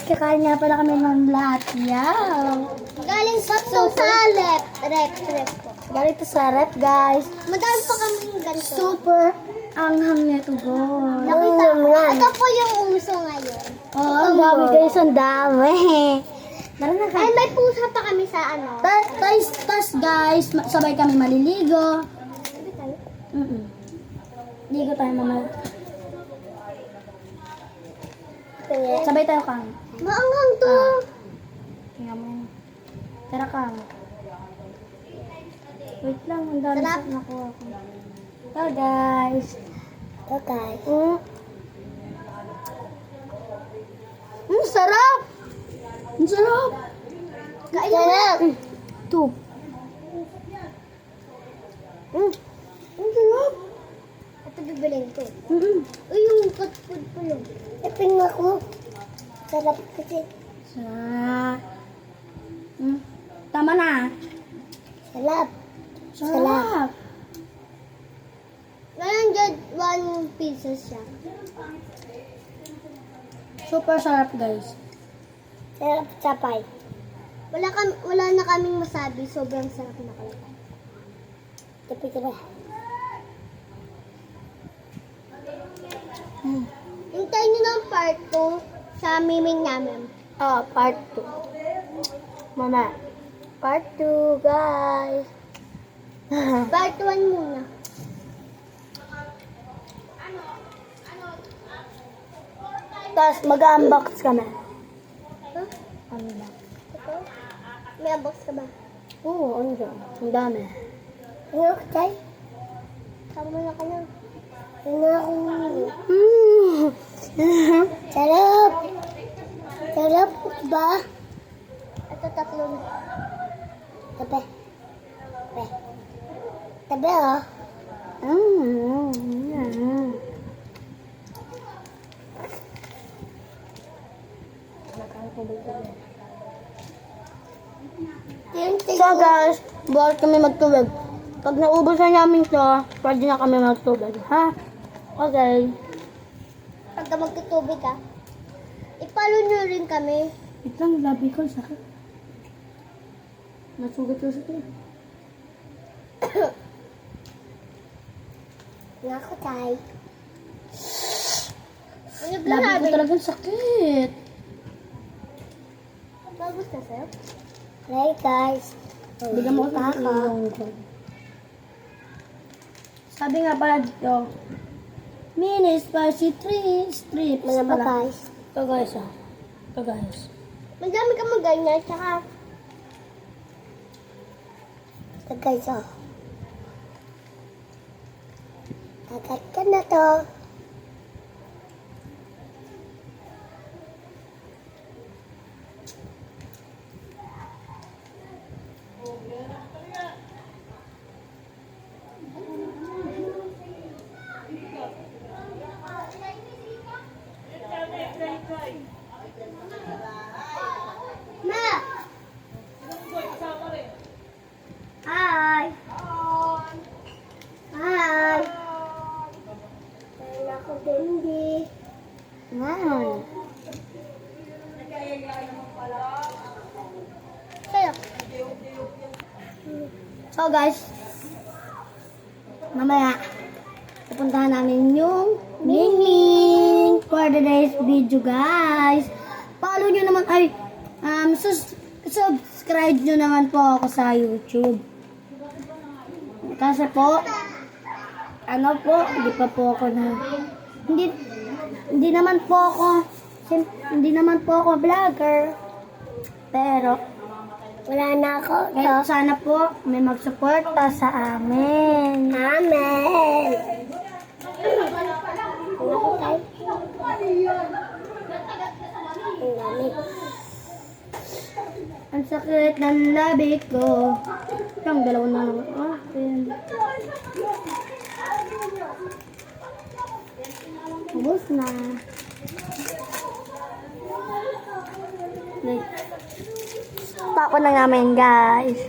kakain nga pala kami ng latyaw. Galing pa to sa rep po. Galing to sa rep, guys. Madami pa kami ganito. Super anghang nito, guys. Nakita mo. Ito po yung uso ngayon. Oo, ang dami guys, ang dami. Tara na Ay, may pusa pa kami sa ano. Tas guys, sabay kami maliligo. Sabi tayo. Ligo tayo mama. Sabay tayo kang. Maanghang to. Tingnan mo yun. Tara kang. Wait lang, ang dami Sarap. sa nakuha ko. Ito guys. Okay. Sarap! Ang sarap! Kain na. Ito. Ang sarap! Ito bibiling ko. Mm-mm. Uy, yung food po yun. Ipin ako. Sarap kasi. Tama na. Sarap. Sarap. Ngayon dyan, 1 pieces siya. Super sarap guys. Sarap sapay. Wala na kaming masabi. Sobrang sarap na kalata. Tapi. Hintayin nyo ng part 2 sa miming namin. Part 2. Mama. Part 2 guys. Part 1 muna. Tapos mag-unbox kami. Huh? Unbox. Ito? May unbox ka ba? Oo, andyan. Ang dami. Ano, Tay? Tama na ka na. Ano ako? Sarap! Sarap ba? Ito tatlo na. Tabi. Tabi oh. So guys, buhat kami magtubig. Pag naubos na namin to, pwede na kami magtubig. Ha? Okay. Pagka magtutubig ka, ipalo nyo rin kami. Wait lang, labi ko. Sakit. Nasugat ko sa ito. Nako, Tay. Ano ba Labi ko namin? talagang sakit. Bagus na sa'yo? Hey guys. Bigyan mo ko sa ilong ko. Sabi nga pala dito, mini spicy strips. Mga pala. guys. Ito guys ah. Ito guys. Madami ka magganyan, tsaka... Ito guys, oh. Agad ka na to. Ma! Hi! Hi! Kaya ako hindi. Wow. Kaya. So guys, mamaya pupuntahan namin yung Mingming for the day's video guys. Follow nyo naman, subscribe nyo naman po ako sa YouTube. Kasi po, hindi pa po ako hindi naman po ako vlogger. Pero, Wala na ako. kaya sana po may magsuporta sa amin. Amen! Ako tayo. Ang dami. Ang sakit ng labi ko. Ang dalawa na lang. Akin. Ubus na. Tako na namin guys.